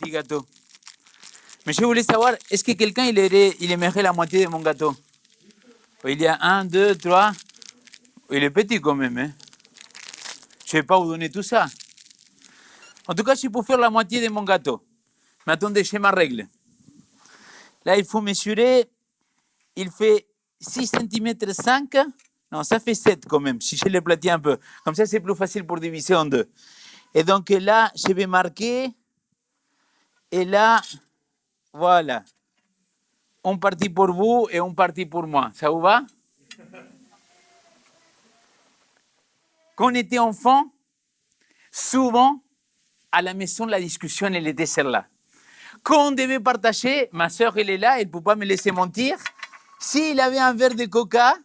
petit gâteau. Mais je voulais savoir, est-ce que quelqu'un il aimerait la moitié de mon gâteau? Il y a 1, 2, 3. Il est petit quand même. Hein? Je ne vais pas vous donner tout ça. En tout cas, je peux faire la moitié de mon gâteau. Mais attendez, j'ai ma règle. Là, il faut mesurer. Il fait 6 cm 5. Non, ça fait 7 quand même, si je l'aplatis un peu. Comme ça, c'est plus facile pour diviser en deux. Et donc là, je vais marquer. Et là, voilà. Un parti pour vous et un parti pour moi. Ça vous va? Quand on était enfant, souvent, à la maison, la discussion, elle était celle-là. Quand on devait partager, ma soeur, elle est là, elle ne peut pas me laisser mentir. S'il avait un verre de coca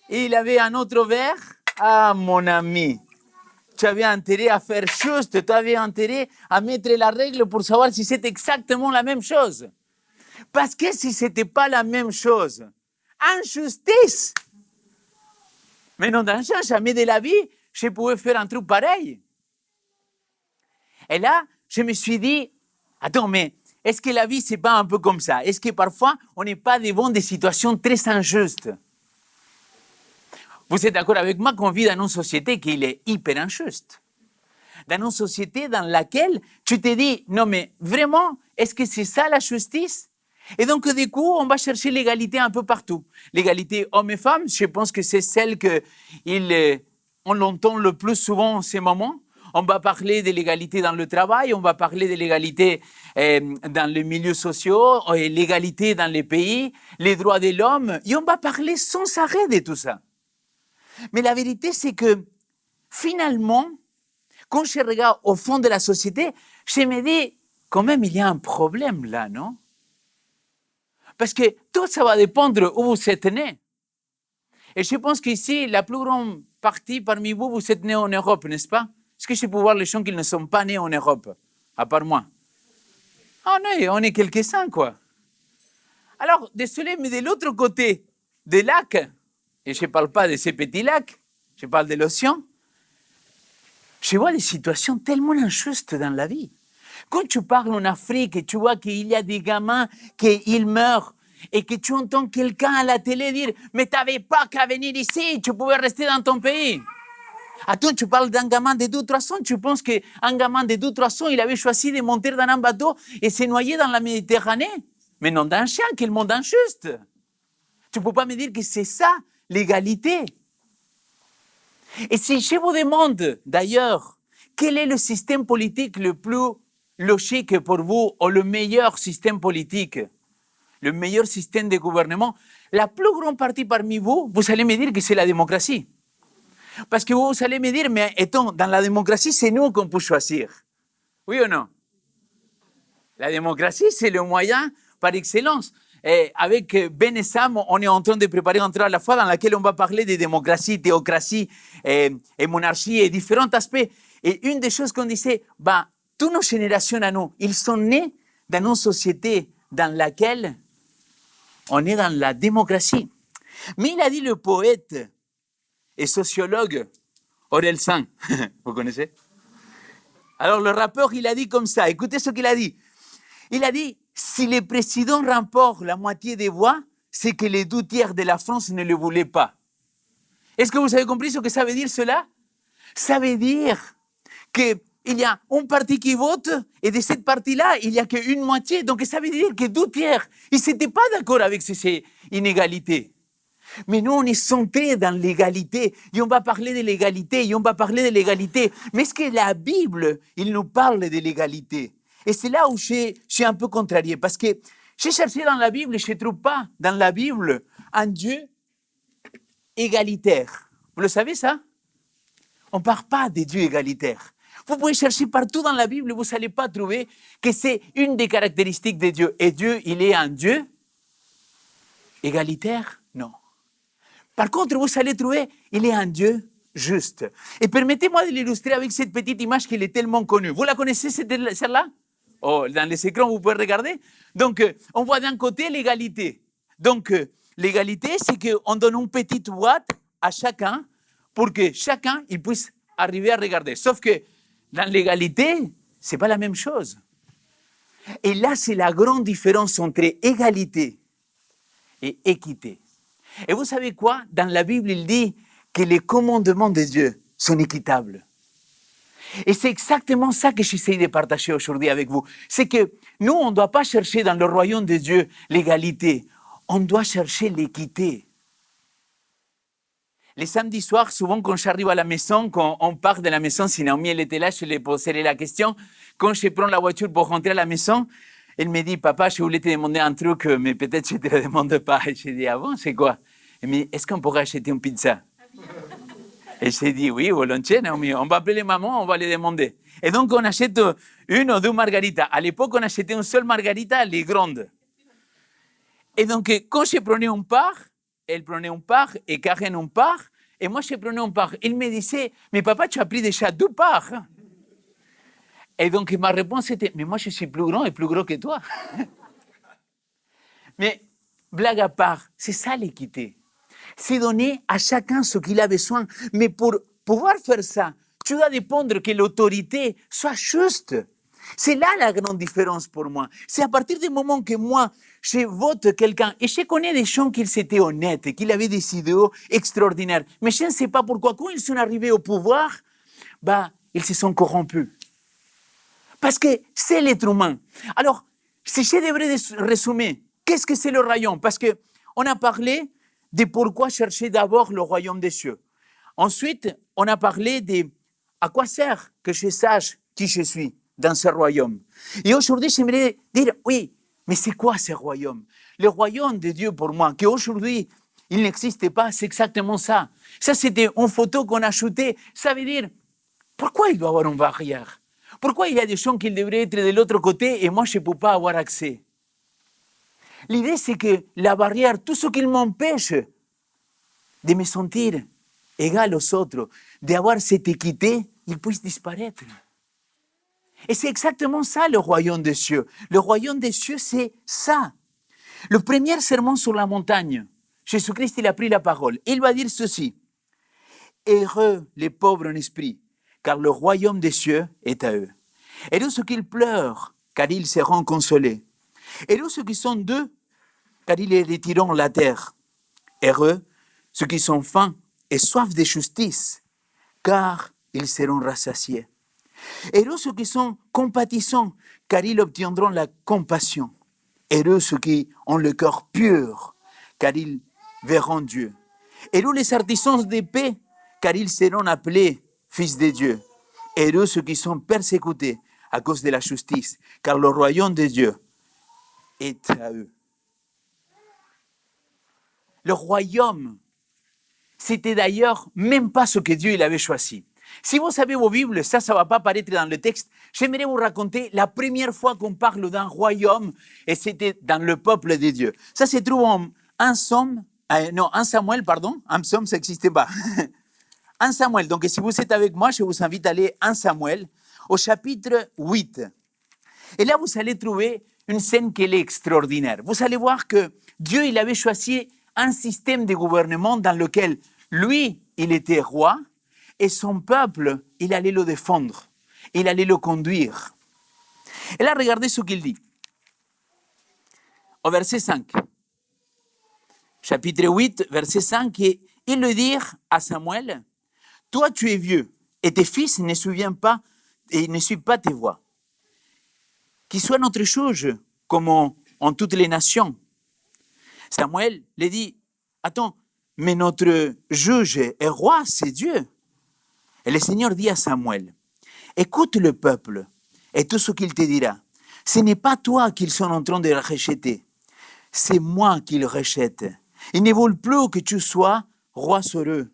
et il avait un autre verre, ah, mon ami, tu avais intérêt à faire juste, tu avais intérêt à mettre la règle pour savoir si c'est exactement la même chose. Parce que si ce n'était pas la même chose, injustice. Mais non, dans jamais de la vie, je pouvais faire un truc pareil. Et là, je me suis dit, attends, mais est-ce que la vie, c'est pas un peu comme ça? Est-ce que parfois, on n'est pas devant des situations très injustes? Vous êtes d'accord avec moi qu'on vit dans une société qui est hyper injuste? Dans une société dans laquelle tu te dis, non mais vraiment, est-ce que c'est ça la justice? Et donc du coup, on va chercher l'égalité un peu partout. L'égalité hommes et femmes, je pense que c'est celle qu'on l'entend le plus souvent en ces moments. On va parler de l'égalité dans le travail, on va parler de l'égalité dans les milieux sociaux, l'égalité dans les pays, les droits de l'homme, et on va parler sans arrêt de tout ça. Mais la vérité, c'est que finalement, quand je regarde au fond de la société, je me dis, quand même, il y a un problème là, non? Parce que tout ça va dépendre où vous êtes né. Et je pense qu'ici, la plus grande partie parmi vous, vous êtes nés en Europe, n'est-ce pas? Est-ce que je peux voir les gens qui ne sont pas nés en Europe, à part moi? Ah non, on est quelques-uns, quoi. Alors, désolé, mais de l'autre côté des lacs, et je ne parle pas de ces petits lacs, je parle de l'océan, je vois des situations tellement injustes dans la vie. Quand tu parles en Afrique et tu vois qu'il y a des gamins qui meurent et que tu entends quelqu'un à la télé dire « Mais tu n'avais pas qu'à venir ici, tu pouvais rester dans ton pays ». Attends, tu parles d'un gamin de 2-3 ans, tu penses qu'un gamin de 2-3 ans, il avait choisi de monter dans un bateau et se noyer dans la Méditerranée? Mais non d'un chien, quel monde injuste! Tu ne peux pas me dire que c'est ça, l'égalité. Et si je vous demande, d'ailleurs, quel est le système politique le plus logique pour vous, ou le meilleur système politique, le meilleur système de gouvernement, la plus grande partie parmi vous, vous allez me dire que c'est la démocratie. Parce que vous allez me dire, mais attends, dans la démocratie, c'est nous qu'on peut choisir. Oui ou non? La démocratie, c'est le moyen par excellence. Et avec Ben et Sam, on est en train de préparer un travail à la fois dans lequel on va parler de démocratie, théocratie et monarchie et différents aspects. Et une des choses qu'on disait, toutes nos générations à nous, ils sont nés dans une société dans laquelle on est dans la démocratie. Mais il a dit le poète et sociologue Orelsan, vous connaissez? Alors le rappeur, il a dit comme ça, écoutez ce qu'il a dit. Il a dit, si le président remporte la moitié des voix, c'est que les 2/3 de la France ne le voulaient pas. Est-ce que vous avez compris ce que ça veut dire cela? Ça veut dire qu'il y a un parti qui vote et de cette partie-là, il n'y a qu'une moitié. Donc ça veut dire que 2/3, ils n'étaient pas d'accord avec ces inégalités. Mais nous, on est centrés dans l'égalité et on va parler de l'égalité et on va parler de l'égalité. Mais est-ce que la Bible, il nous parle de l'égalité? Et c'est là où je suis un peu contrarié parce que j'ai cherché dans la Bible et je ne trouve pas dans la Bible un Dieu égalitaire. Vous le savez ça? On ne parle pas de Dieu égalitaire. Vous pouvez chercher partout dans la Bible, vous n'allez pas trouver que c'est une des caractéristiques de Dieu. Et Dieu, il est un Dieu égalitaire? Non. Par contre, vous allez trouver, il est un Dieu juste. Et permettez-moi de l'illustrer avec cette petite image qui est tellement connue. Vous la connaissez, celle-là? Oh, dans les écrans, vous pouvez regarder. Donc, on voit d'un côté l'égalité. Donc, l'égalité, c'est qu'on donne une petite boîte à chacun pour que chacun il puisse arriver à regarder. Sauf que dans l'égalité, ce n'est pas la même chose. Et là, c'est la grande différence entre égalité et équité. Et vous savez quoi? Dans la Bible, il dit que les commandements de Dieu sont équitables. Et c'est exactement ça que j'essaie de partager aujourd'hui avec vous. C'est que nous, on ne doit pas chercher dans le royaume de Dieu l'égalité. On doit chercher l'équité. Les samedis soirs, souvent quand j'arrive à la maison, quand on part de la maison, si Naomi elle était là, je lui poserai la question. Quand je prends la voiture pour rentrer à la maison, elle me dit, papa, je voulais te demander un truc, mais peut-être je ne te le demande pas. Et je dis, ah bon, c'est quoi? Elle me dit, est-ce qu'on pourrait acheter une pizza? Et j'ai dit, oui, volontiers, Naomi, on va appeler les mamans, on va les demander. Et donc, on achète une ou deux margaritas. À l'époque, on achetait une seule margarita, les grandes. Et donc, quand je prenais une part, elle prenait une part et Karen une part, et moi, je prenais une part. Il me disait, mais papa, tu as pris déjà 2 parts. Et donc, ma réponse était, mais moi, je suis plus grand et plus gros que toi. Mais, blague à part, c'est ça l'équité. C'est donner à chacun ce qu'il a besoin. Mais pour pouvoir faire ça, tu dois dépendre que l'autorité soit juste. C'est là la grande différence pour moi. C'est à partir du moment que moi, je vote quelqu'un, et je connais des gens qui étaient honnêtes, qui avaient des idéaux extraordinaires, mais je ne sais pas pourquoi, quand ils sont arrivés au pouvoir, ils se sont corrompus. Parce que c'est l'être humain. Alors, si je devrais résumer, qu'est-ce que c'est le royaume? Parce qu'on a parlé de pourquoi chercher d'abord le royaume des cieux. Ensuite, on a parlé de à quoi sert que je sache qui je suis dans ce royaume. Et aujourd'hui, j'aimerais dire, oui, mais c'est quoi ce royaume? Le royaume de Dieu pour moi, qu'aujourd'hui, il n'existe pas, c'est exactement ça. Ça, c'était une photo qu'on a shootée. Ça veut dire, pourquoi il doit y avoir une barrière? Pourquoi il y a des gens qui devraient être de l'autre côté et moi, je ne peux pas avoir accès? L'idée, c'est que la barrière, tout ce qui m'empêche de me sentir égal aux autres, d'avoir cette équité, il puisse disparaître. Et c'est exactement ça le royaume des cieux. Le royaume des cieux, c'est ça. Le premier sermon sur la montagne, Jésus-Christ, il a pris la parole. Il va dire ceci. Heureux les pauvres en esprit, car le royaume des cieux est à eux. Heureux ceux qui pleurent, car ils seront consolés. Heureux ceux qui sont d'eux, car ils hériteront la terre. Heureux ceux qui sont faim et soif de justice, car ils seront rassasiés. Heureux ceux qui sont compatissants, car ils obtiendront la compassion. Heureux ceux qui ont le cœur pur, car ils verront Dieu. Heureux les artisans de paix, car ils seront appelés fils de Dieu. Heureux ceux qui sont persécutés à cause de la justice, car le royaume de Dieu est à eux. Le royaume, c'était d'ailleurs même pas ce que Dieu il avait choisi. Si vous savez vos Bibles, ça ne va pas apparaître dans le texte. J'aimerais vous raconter la première fois qu'on parle d'un royaume, et c'était dans le peuple de Dieu. Ça se trouve en 1 Samuel, pardon. 1 Psaume, ça n'existait pas. 1 Samuel. Donc, si vous êtes avec moi, je vous invite à aller 1 Samuel, au chapitre 8. Et là, vous allez trouver une scène qui est extraordinaire. Vous allez voir que Dieu, il avait choisi un système de gouvernement dans lequel lui, il était roi, et son peuple, il allait le défendre, il allait le conduire. Et là, regardez ce qu'il dit. Au verset 5. Chapitre 8, verset 5, et il le dit à Samuel, « Toi, tu es vieux, et tes fils ne suivent pas tes voies. Qu'il soit notre juge, comme en toutes les nations. » Samuel lui dit, « Attends, mais notre juge et roi, c'est Dieu. » Et le Seigneur dit à Samuel, « Écoute le peuple et tout ce qu'il te dira. Ce n'est pas toi qu'ils sont en train de rejeter, c'est moi qu'ils rejettent. Ils ne veulent plus que tu sois roi sur eux. »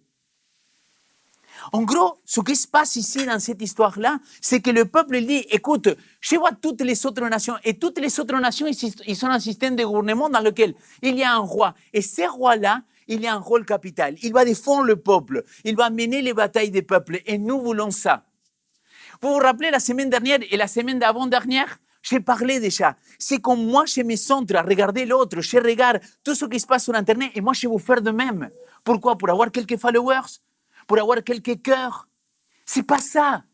En gros, ce qui se passe ici dans cette histoire-là, c'est que le peuple dit, écoute, je vois toutes les autres nations, et toutes les autres nations, ils sont un système de gouvernement dans lequel il y a un roi. Et ce roi-là, il a un rôle capital. Il va défendre le peuple, il va mener les batailles des peuples, et nous voulons ça. Vous vous rappelez la semaine dernière et la semaine d'avant-dernière? J'ai parlé déjà. C'est comme moi, je me centre à regarder l'autre, je regarde tout ce qui se passe sur Internet, et moi, je vais vous faire de même. Pourquoi? Pour avoir quelques followers? Pour avoir quelques cœurs? C'est pas ça.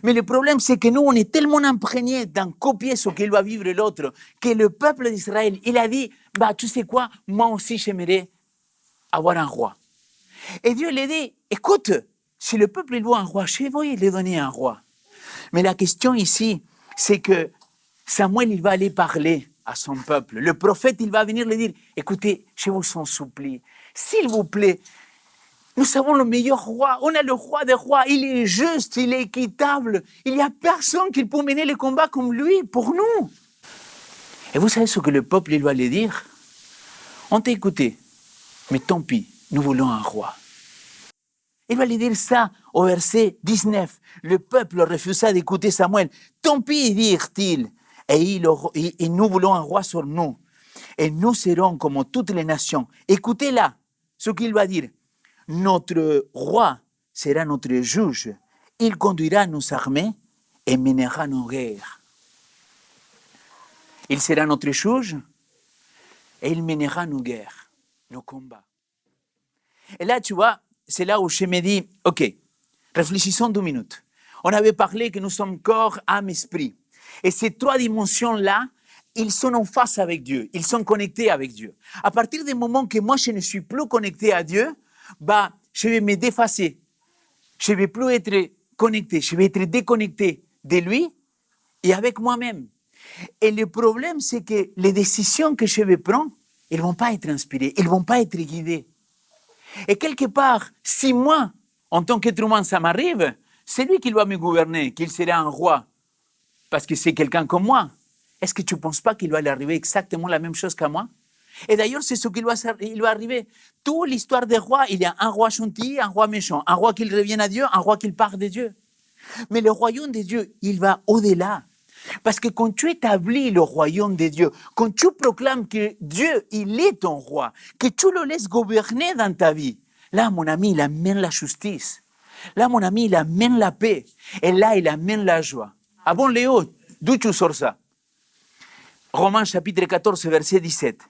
Mais le problème, c'est que nous, on est tellement imprégnés d'en copier ce qu'il va vivre l'autre, que le peuple d'Israël, il a dit, bah, tu sais quoi, moi aussi, j'aimerais avoir un roi. Et Dieu lui dit, écoute, si le peuple il veut un roi, je vais lui donner un roi. Mais la question ici, c'est que Samuel, il va aller parler à son peuple. Le prophète, il va venir lui dire, écoutez, je vous en supplie, s'il vous plaît, nous avons le meilleur roi, on a le roi des rois, il est juste, il est équitable, il n'y a personne qui peut mener les combats comme lui pour nous. Et vous savez ce que le peuple, il va lui dire? On t'a écouté, mais tant pis, nous voulons un roi. Il va lui dire ça au verset 19. Le peuple refusa d'écouter Samuel. Tant pis, dirent-ils, et nous voulons un roi sur nous. Et nous serons comme toutes les nations. Écoutez là ce qu'il va dire. Notre roi sera notre juge. Il conduira nos armées et mènera nos guerres. Il sera notre juge et il mènera nos guerres, nos combats. Et là, tu vois, c'est là où je me dis, ok, réfléchissons 2 minutes. On avait parlé que nous sommes corps, âme, esprit. Et ces 3 dimensions-là, ils sont en face avec Dieu, ils sont connectés avec Dieu. À partir du moment que moi, je ne suis plus connecté à Dieu, bah, je vais me défacer. Je ne vais plus être connecté, je vais être déconnecté de lui et avec moi-même. Et le problème, c'est que les décisions que je vais prendre, elles ne vont pas être inspirées, elles ne vont pas être guidées. Et quelque part, si moi, en tant qu'être humain, ça m'arrive, c'est lui qui doit me gouverner, qu'il sera un roi, parce que c'est quelqu'un comme moi. Est-ce que tu ne penses pas qu'il va lui arriver exactement la même chose qu'à moi? Et d'ailleurs, c'est ce qu'il va arriver. Toute l'histoire des rois, il y a un roi gentil, un roi méchant, un roi qui revienne à Dieu, un roi qui part de Dieu. Mais le royaume de Dieu, il va au-delà. Parce que quand tu établis le royaume de Dieu, quand tu proclames que Dieu, il est ton roi, que tu le laisses gouverner dans ta vie, là, mon ami, il amène la justice. Là, mon ami, il amène la paix. Et là, il amène la joie. Ah bon, Léo, d'où tu sors ça? Romains chapitre 14, verset 17.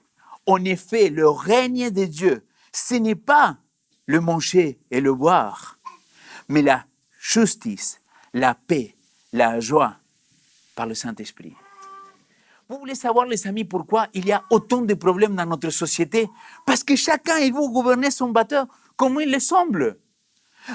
En effet, le règne de Dieu, ce n'est pas le manger et le boire, mais la justice, la paix, la joie par le Saint-Esprit. Vous voulez savoir, les amis, pourquoi il y a autant de problèmes dans notre société? Parce que chacun, il veut gouverner son batteur comme il le semble.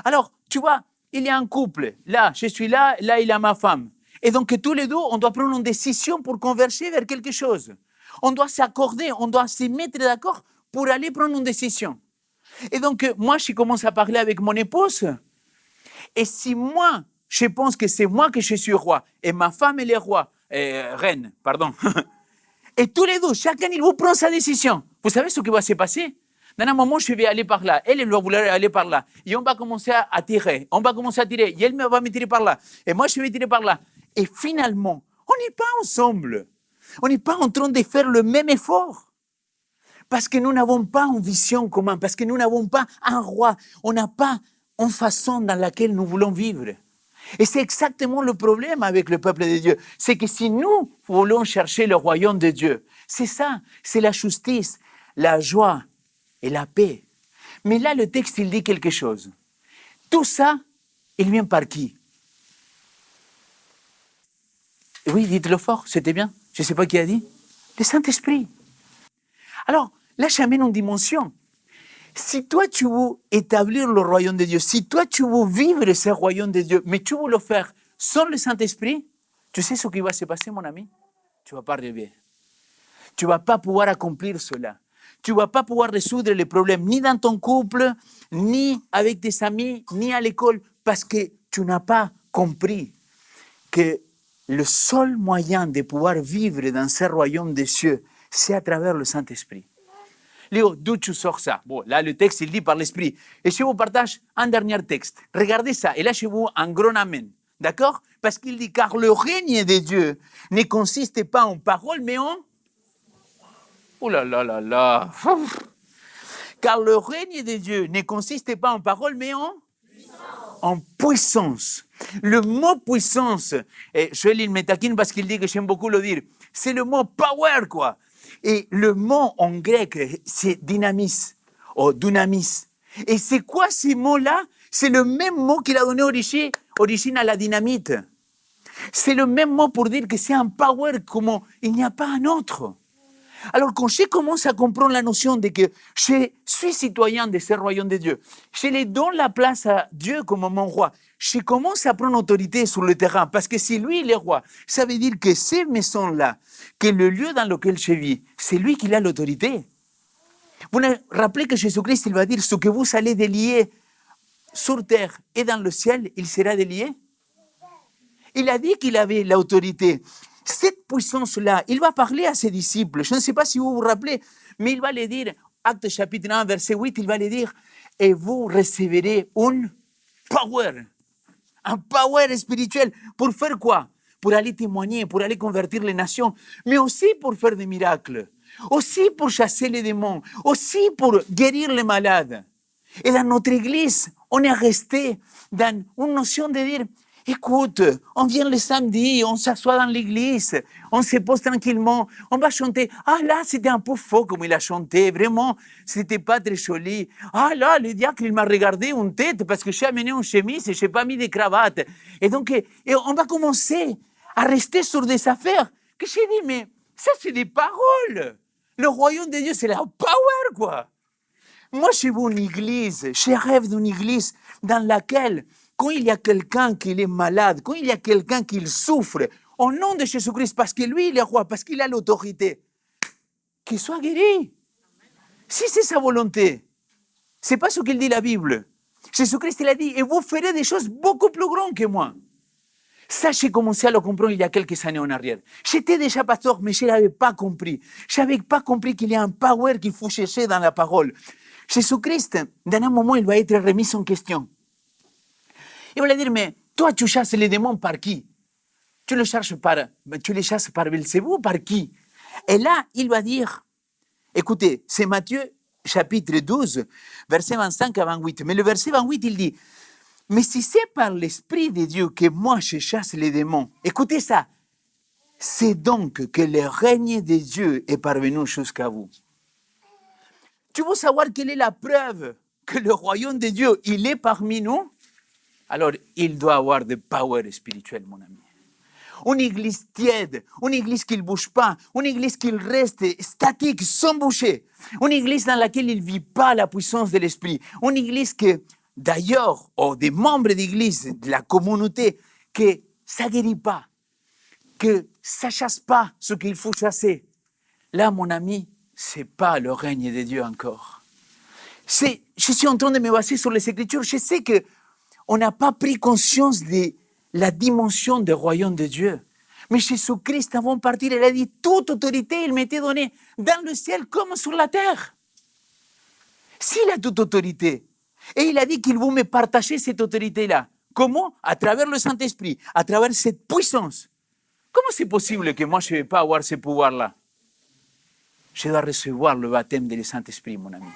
Alors, tu vois, il y a un couple. Là, je suis là, là, il y a ma femme. Et donc, tous les deux, on doit prendre une décision pour converger vers quelque chose. On doit s'accorder, on doit se mettre d'accord pour aller prendre une décision. Et donc, moi, je commence à parler avec mon épouse. Et si moi, je pense que c'est moi que je suis roi, et ma femme, elle est reine, pardon. Et tous les deux, chacun, il vous prend sa décision. Vous savez ce qui va se passer? Dans un moment, je vais aller par là. Elle va vouloir aller par là. Et on va commencer à tirer. On va commencer à tirer. Et elle va me tirer par là. Et moi, je vais tirer par là. Et finalement, on n'est pas ensemble. On n'est pas en train de faire le même effort. Parce que nous n'avons pas une vision commune. Parce que nous n'avons pas un roi. On n'a pas une façon dans laquelle nous voulons vivre. Et c'est exactement le problème avec le peuple de Dieu. C'est que si nous voulons chercher le royaume de Dieu, c'est ça, c'est la justice, la joie et la paix. Mais là, le texte, il dit quelque chose. Tout ça, il vient par qui? Oui, dites-le fort, c'était bien. Je ne sais pas qui a dit. Le Saint-Esprit. Alors, là, j'amène une dimension. Si toi, tu veux établir le royaume de Dieu, si toi, tu veux vivre ce royaume de Dieu, mais tu veux le faire sans le Saint-Esprit, tu sais ce qui va se passer, mon ami? Tu ne vas pas arriver. Tu ne vas pas pouvoir accomplir cela. Tu ne vas pas pouvoir résoudre les problèmes, ni dans ton couple, ni avec tes amis, ni à l'école, parce que tu n'as pas compris que le seul moyen de pouvoir vivre dans ce royaume des cieux, c'est à travers le Saint-Esprit. Léo, d'où tu sors ça? Bon, là, le texte, il dit par l'Esprit. Et je vous partage un dernier texte. Regardez ça. Et là, je vous un grand amen. D'accord? Parce qu'il dit, car le règne de Dieu ne consiste pas en paroles, mais en... Oh là là là là. Car le règne de Dieu ne consiste pas en paroles, mais en puissance. Le mot puissance, et Joël me taquine parce qu'il dit que j'aime beaucoup le dire, c'est le mot power, quoi. Et le mot en grec, c'est dynamis, ou dunamis. Et c'est quoi ces mots-là? C'est le même mot qu'il a donné origine à la dynamite. C'est le même mot pour dire que c'est un power comme il n'y a pas un autre. Alors quand je commence à comprendre la notion de que je suis citoyen de ce royaume de Dieu, je lui donne la place à Dieu comme mon roi, je commence à prendre autorité sur le terrain, parce que si lui il est roi, ça veut dire que ces maisons-là, que le lieu dans lequel je vis, c'est lui qui a l'autorité. Vous vous rappelez que Jésus-Christ, il va dire, ce que vous allez délier sur terre et dans le ciel, il sera délié. Il a dit qu'il avait l'autorité. Cette puissance-là, il va parler à ses disciples. Je ne sais pas si vous vous rappelez, mais il va les dire, Actes chapitre 1, verset 8, il va les dire, et vous recevrez un power spirituel. Pour faire quoi? Pour aller témoigner, pour aller convertir les nations, mais aussi pour faire des miracles, aussi pour chasser les démons, aussi pour guérir les malades. Et dans notre église, on est resté dans une notion de dire, écoute, on vient le samedi, on s'assoit dans l'église, on se pose tranquillement, on va chanter. Ah là, c'était un peu faux comme il a chanté, vraiment, c'était pas très joli. Ah là, le diacre, il m'a regardé une tête parce que j'ai amené une chemise et je n'ai pas mis de cravate. Et donc, on va commencer à rester sur des affaires que j'ai dit, mais ça, c'est des paroles. Le royaume de Dieu, c'est la power, quoi. Moi, je veux une église, je rêve d'une église dans laquelle, quand il y a quelqu'un qui est malade, quand il y a quelqu'un qui souffre, au nom de Jésus-Christ, parce que lui, il est roi, parce qu'il a l'autorité, qu'il soit guéri. Si c'est sa volonté, ce n'est pas ce qu'il dit la Bible. Jésus-Christ, il a dit, et vous ferez des choses beaucoup plus grandes que moi. Ça, j'ai commencé à le comprendre il y a quelques années en arrière. J'étais déjà pasteur, mais je n'avais pas compris. Je n'avais pas compris qu'il y a un power qu'il faut chercher dans la parole. Jésus-Christ, dans un moment, il va être remis en question. Il va lui dire, mais toi, tu chasses les démons par qui? Tu les chasses par Belzébou, par qui? Et là, il va dire, écoutez, c'est Matthieu chapitre 12, verset 25 à 28. Mais le verset 28, il dit, mais si c'est par l'Esprit de Dieu que moi je chasse les démons, écoutez ça, c'est donc que le règne de Dieu est parvenu jusqu'à vous. Tu veux savoir quelle est la preuve que le royaume de Dieu, il est parmi nous? Alors, il doit avoir de power spirituel, mon ami. Une église tiède, une église qui ne bouge pas, une église qui reste statique, sans bouger, une église dans laquelle il ne vit pas la puissance de l'esprit, une église que, d'ailleurs, ou des membres d'église, de la communauté, que ça ne guérit pas, que ça ne chasse pas ce qu'il faut chasser. Là, mon ami, ce n'est pas le règne de Dieu encore. Je suis en train de me baser sur les Écritures. Je sais qu'on n'a pas pris conscience de la dimension du royaume de Dieu. Mais Jésus-Christ, avant de partir, il a dit, toute autorité, il m'était donnée dans le ciel comme sur la terre. S'il a toute autorité, et il a dit qu'il veut me partager cette autorité-là. Comment? À travers le Saint-Esprit, à travers cette puissance. Comment c'est possible que moi, je ne vais pas avoir ce pouvoir-là? Je dois recevoir le baptême du Saint-Esprit, mon ami.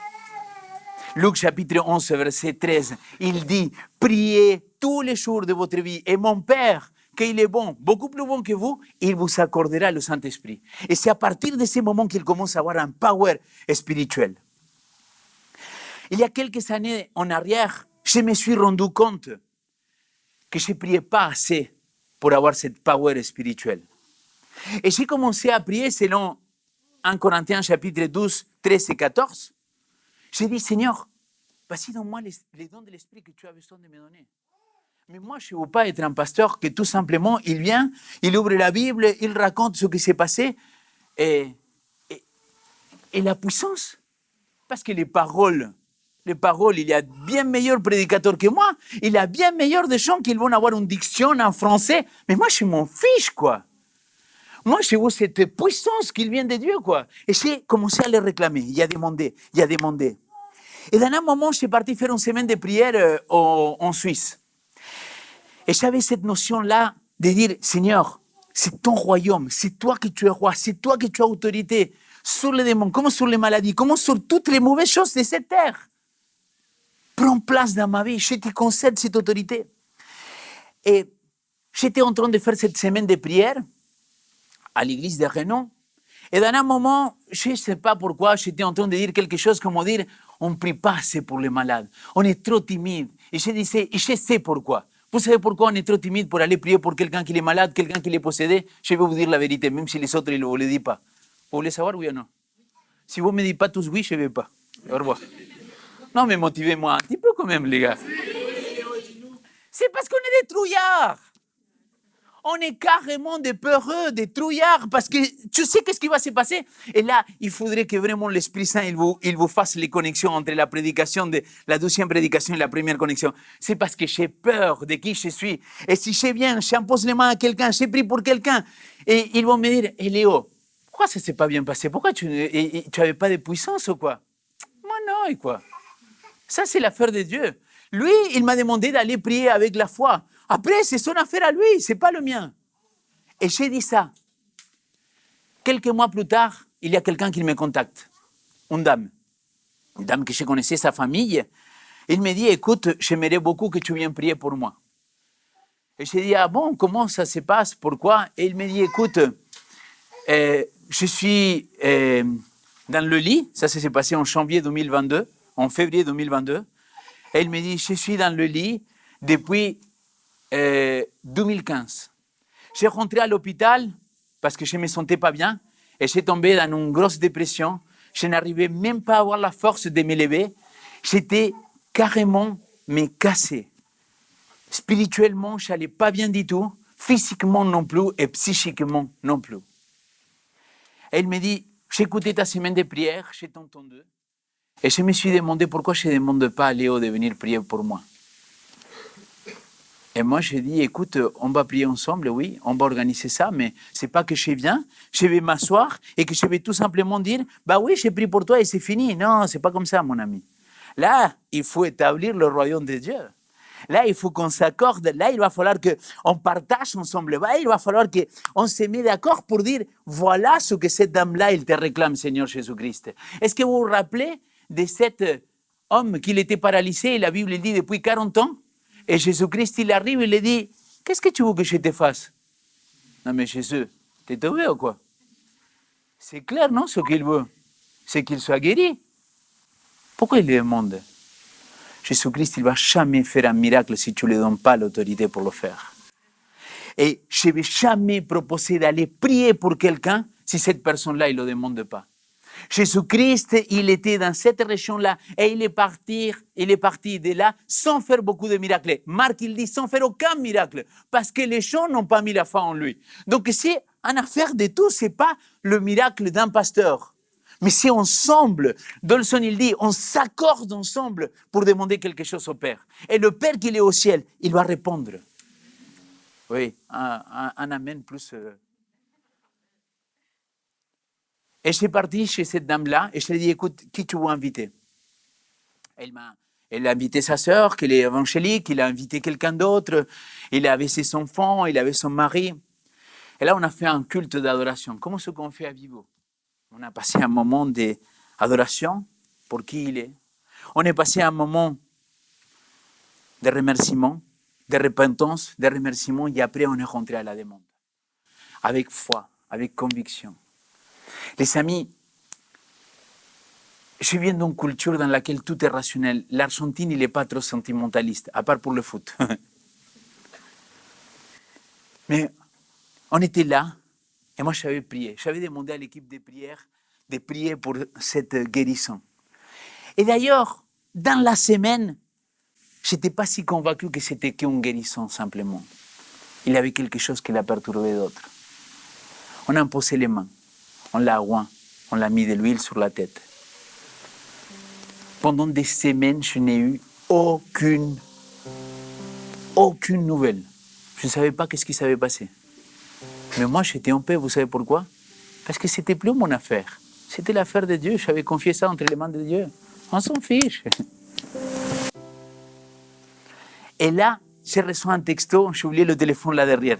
Luc chapitre 11, verset 13, il dit, priez tous les jours de votre vie, et mon Père, qu'il est bon, beaucoup plus bon que vous, il vous accordera le Saint-Esprit. Et c'est à partir de ce moment qu'il commence à avoir un power spirituel. Il y a quelques années en arrière, je me suis rendu compte que je ne priais pas assez pour avoir cette power spirituelle. Et j'ai commencé à prier selon 1 Corinthiens chapitre 12, 13 et 14. J'ai dit, Seigneur, vas-y, donne-moi les dons de l'Esprit que tu as besoin de me donner. Mais moi, je ne veux pas être un pasteur que tout simplement, il vient, il ouvre la Bible, il raconte ce qui s'est passé et la puissance. Parce que les paroles, il y a bien meilleurs prédicateurs que moi. Il y a bien meilleurs des gens qui vont avoir une diction en français. Mais moi, je m'en fiche, quoi. Moi, je veux cette puissance qui vient de Dieu, quoi. Et j'ai commencé à le réclamer. Il y a demandé. Et dans un moment, je suis parti faire une semaine de prière en Suisse. Et j'avais cette notion-là de dire, Seigneur, c'est ton royaume, c'est toi qui tu es roi, c'est toi qui tu as autorité sur les démons, comme sur les maladies, comme sur toutes les mauvaises choses de cette terre. Prends place dans ma vie, je te concède cette autorité. Et j'étais en train de faire cette semaine de prière à l'église de Renon. Et dans un moment, je ne sais pas pourquoi, j'étais en train de dire quelque chose comme dire, on ne prie pas assez pour les malades. On est trop timide. Et je sais pourquoi. Vous savez pourquoi on est trop timide pour aller prier pour quelqu'un qui est malade, quelqu'un qui est possédé? Je vais vous dire la vérité, même si les autres ne vous le disent pas. Vous voulez savoir, oui ou non? Si vous ne me dites pas tous oui, je ne vais pas. Au revoir. Non, mais motivez-moi un petit peu quand même, les gars. C'est parce qu'on est des trouillards. On est carrément des peureux, des trouillards, parce que tu sais qu'est-ce qui va se passer. Et là, il faudrait que vraiment l'Esprit Saint, il vous fasse les connexions entre la prédication, la deuxième prédication et la première connexion. C'est parce que j'ai peur de qui je suis. Et si je viens, j'impose les mains à quelqu'un, j'ai pris pour quelqu'un, et ils vont me dire, Léo, pourquoi ça ne s'est pas bien passé? Pourquoi tu n'avais pas de puissance ou quoi? Moi non, et quoi? Ça, c'est l'affaire de Dieu. Lui, il m'a demandé d'aller prier avec la foi. Après, c'est son affaire à lui, c'est pas le mien. Et j'ai dit ça. Quelques mois plus tard, il y a quelqu'un qui me contacte. Une dame que je connaissais, sa famille. Il me dit, écoute, j'aimerais beaucoup que tu viennes prier pour moi. Et j'ai dit, ah bon, comment ça se passe? Pourquoi? Et il me dit, écoute, je suis dans le lit. Ça s'est passé en janvier 2022, en février 2022. Et il me dit, je suis dans le lit depuis 2015. J'ai rentré à l'hôpital parce que je ne me sentais pas bien et j'ai tombé dans une grosse dépression. Je n'arrivais même pas à avoir la force de me lever. J'étais carrément cassé. Spirituellement, je n'allais pas bien du tout. Physiquement non plus et psychiquement non plus. Et il me dit, j'ai écouté ta semaine de prière, j'ai entendu. Et je me suis demandé pourquoi je ne demande pas à Léo de venir prier pour moi. Et moi, j'ai dit, écoute, on va prier ensemble, oui, on va organiser ça, mais c'est pas que je viens, je vais m'asseoir et que je vais tout simplement dire, bah oui, j'ai prié pour toi et c'est fini. Non, c'est pas comme ça, mon ami. Là, il faut établir le royaume de Dieu. Là, il faut qu'on s'accorde. Là, il va falloir qu'on partage ensemble. Là, il va falloir qu'on se mette d'accord pour dire, voilà ce que cette dame-là, elle te réclame, Seigneur Jésus-Christ. Est-ce que vous vous rappelez de cet homme qui était paralysé, et la Bible dit depuis 40 ans? Et Jésus-Christ, il arrive et il dit, qu'est-ce que tu veux que je te fasse? Non mais Jésus, t'es tombé ou quoi? C'est clair, non, ce qu'il veut? C'est qu'il soit guéri. Pourquoi il le demande? Jésus-Christ, il ne va jamais faire un miracle si tu ne lui donnes pas l'autorité pour le faire. Et je ne vais jamais proposer d'aller prier pour quelqu'un si cette personne-là, il ne le demande pas. Jésus-Christ, il était dans cette région-là et il est parti de là sans faire beaucoup de miracles. Marc, il dit sans faire aucun miracle parce que les gens n'ont pas mis la foi en lui. Donc c'est une affaire de tout, ce n'est pas le miracle d'un pasteur. Mais c'est ensemble. Dolson, il dit, on s'accorde ensemble pour demander quelque chose au Père. Et le Père qui est au ciel, il va répondre. Oui, un amen plus... Et je suis parti chez cette dame-là et je lui ai dit, écoute, qui tu veux inviter? Elle a invité sa sœur, qui est évangélique, il a invité quelqu'un d'autre, il avait ses enfants, il avait son mari. Et là, on a fait un culte d'adoration, comme ce qu'on fait à Vivo. On a passé un moment d'adoration pour qui il est. On a passé un moment de remerciement, de repentance, de remerciement, et après on est rentré à la demande. Avec foi, avec conviction. Les amis, je viens d'une culture dans laquelle tout est rationnel. L'Argentine, il n'est pas trop sentimentaliste, à part pour le foot. Mais on était là, et moi j'avais prié. J'avais demandé à l'équipe de prière de prier pour cette guérison. Et d'ailleurs, dans la semaine, je n'étais pas si convaincu que c'était qu'une guérison simplement. Il y avait quelque chose qui l'a perturbé d'autre. On a imposé les mains. On l'a oint, on l'a mis de l'huile sur la tête. Pendant des semaines, je n'ai eu aucune nouvelle. Je ne savais pas ce qui s'avait passé. Mais moi, j'étais en paix, vous savez pourquoi? Parce que ce n'était plus mon affaire. C'était l'affaire de Dieu, j'avais confié ça entre les mains de Dieu. On s'en fiche. Et là, j'ai reçu un texto, j'ai oublié le téléphone là derrière.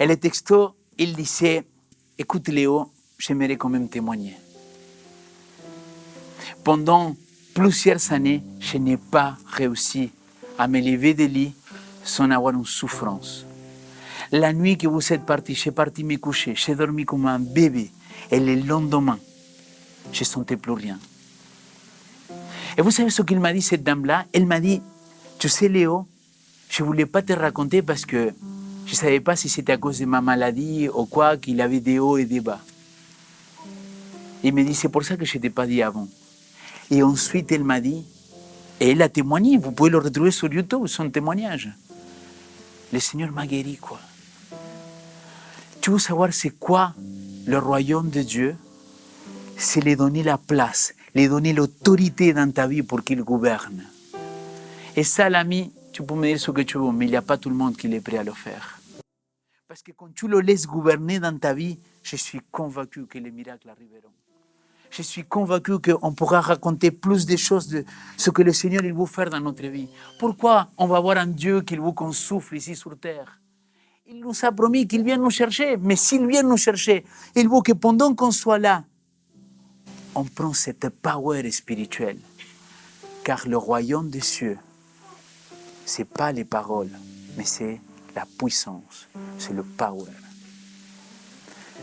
Et le texto, il disait, écoute Léo, j'aimerais quand même témoigner. Pendant plusieurs années, je n'ai pas réussi à me lever du lit sans avoir une souffrance. La nuit que vous êtes parti, j'ai parti me coucher, j'ai dormi comme un bébé. Et le lendemain, je ne sentais plus rien. Et vous savez ce qu'il m'a dit, cette dame-là? Elle m'a dit, Tu sais, Léo, je ne voulais pas te raconter parce que je ne savais pas si c'était à cause de ma maladie ou quoi, qu'il avait des hauts et des bas. Il me dit, c'est pour ça que je ne t'ai pas dit avant. Et ensuite, elle m'a dit, et elle a témoigné, vous pouvez le retrouver sur YouTube, son témoignage. Le Seigneur m'a guéri, quoi. Tu veux savoir c'est quoi le royaume de Dieu? C'est lui donner la place, lui donner l'autorité dans ta vie pour qu'il gouverne. Et ça, l'ami, tu peux me dire ce que tu veux, mais il n'y a pas tout le monde qui est prêt à le faire. Parce que quand tu le laisses gouverner dans ta vie, je suis convaincu que les miracles arriveront. Je suis convaincu qu'on pourra raconter plus de choses de ce que le Seigneur il veut faire dans notre vie. Pourquoi on va voir un Dieu qu'il veut qu'on souffle ici sur terre? Il nous a promis qu'il vient nous chercher, mais s'il vient nous chercher, il veut que pendant qu'on soit là, on prend cette power spirituelle. Car le royaume des cieux, ce n'est pas les paroles, mais c'est la puissance, c'est le power.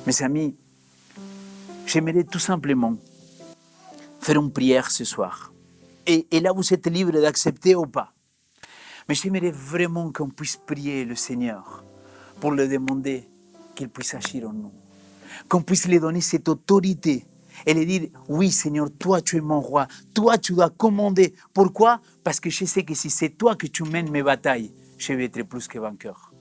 Mes amis, j'aimerais tout simplement faire une prière ce soir. Et là, vous êtes libre d'accepter ou pas. Mais j'aimerais vraiment qu'on puisse prier le Seigneur pour le demander qu'il puisse agir en nous. Qu'on puisse lui donner cette autorité et lui dire, oui Seigneur, toi tu es mon roi, toi tu dois commander. Pourquoi? Parce que je sais que si c'est toi que tu mènes mes batailles, je vais être plus que vainqueur.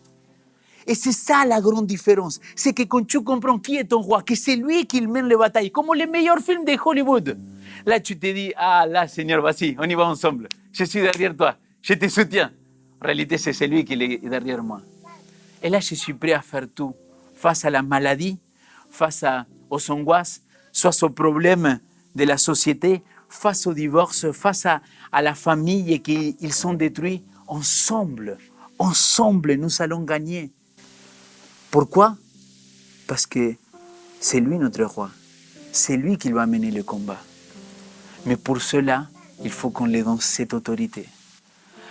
Et c'est ça la grande différence. C'est que quand tu comprends qui est ton roi, que c'est lui qui mène les batailles, comme les meilleurs films de Hollywood. Là, tu te dis, ah là, Seigneur, vas-y, on y va ensemble. Je suis derrière toi, je te soutiens. En réalité, c'est celui qui est derrière moi. Et là, je suis prêt à faire tout face à la maladie, face aux angoisses, soit aux problèmes de la société, face au divorce, face à la famille et qu'ils sont détruits. Ensemble, nous allons gagner. Pourquoi? Parce que c'est lui notre roi. C'est lui qui va mener le combat. Mais pour cela, il faut qu'on lui donne cette autorité.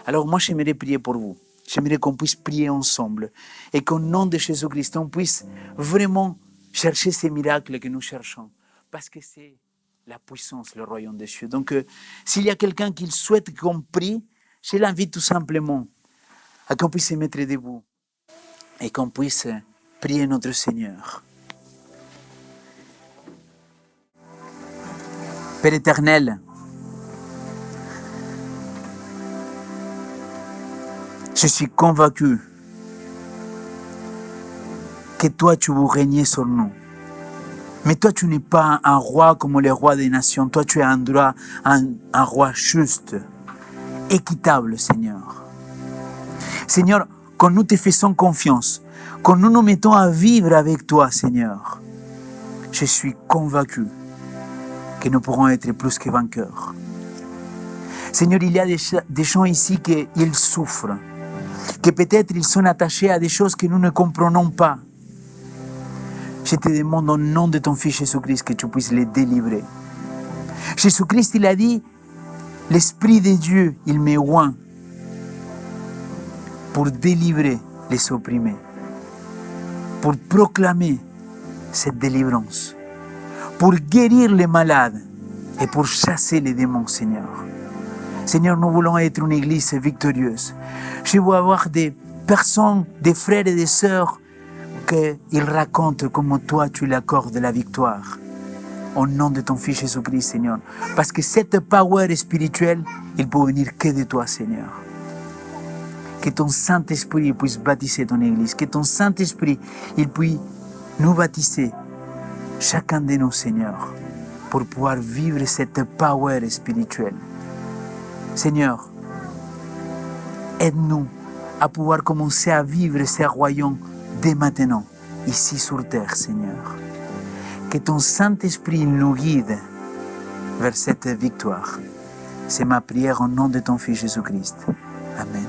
Alors moi, j'aimerais prier pour vous. J'aimerais qu'on puisse prier ensemble et qu'au nom de Jésus-Christ, on puisse vraiment chercher ces miracles que nous cherchons. Parce que c'est la puissance, le royaume des cieux. Donc, s'il y a quelqu'un qui souhaite qu'on prie, je l'invite tout simplement à qu'on puisse se mettre debout et qu'on puisse prier notre Seigneur. Père éternel, je suis convaincu que toi, tu veux régner sur nous. Mais toi, tu n'es pas un roi comme les rois des nations. Toi, tu es un roi juste, équitable, Seigneur. Seigneur, quand nous te faisons confiance, quand nous nous mettons à vivre avec toi, Seigneur, je suis convaincu que nous pourrons être plus que vainqueurs. Seigneur, il y a des gens ici qui ils souffrent, que peut-être ils sont attachés à des choses que nous ne comprenons pas. Je te demande au nom de ton Fils Jésus-Christ que tu puisses les délivrer. Jésus-Christ, il a dit, l'Esprit de Dieu, il me oint pour délivrer les opprimés, pour proclamer cette délivrance, pour guérir les malades et pour chasser les démons, Seigneur. Seigneur, nous voulons être une église victorieuse. Je veux avoir des personnes, des frères et des sœurs qu'ils racontent comment toi tu l'accordes la victoire. Au nom de ton Fils Jésus-Christ, Seigneur. Parce que cette power spirituelle, il peut venir que de toi, Seigneur. Que ton Saint-Esprit puisse baptiser ton église. Que ton Saint-Esprit, il puisse nous baptiser, chacun de nous, Seigneur, pour pouvoir vivre cette power spirituelle. Seigneur, aide-nous à pouvoir commencer à vivre ce royaume dès maintenant, ici sur terre, Seigneur. Que ton Saint-Esprit nous guide vers cette victoire. C'est ma prière au nom de ton Fils Jésus-Christ. Amen.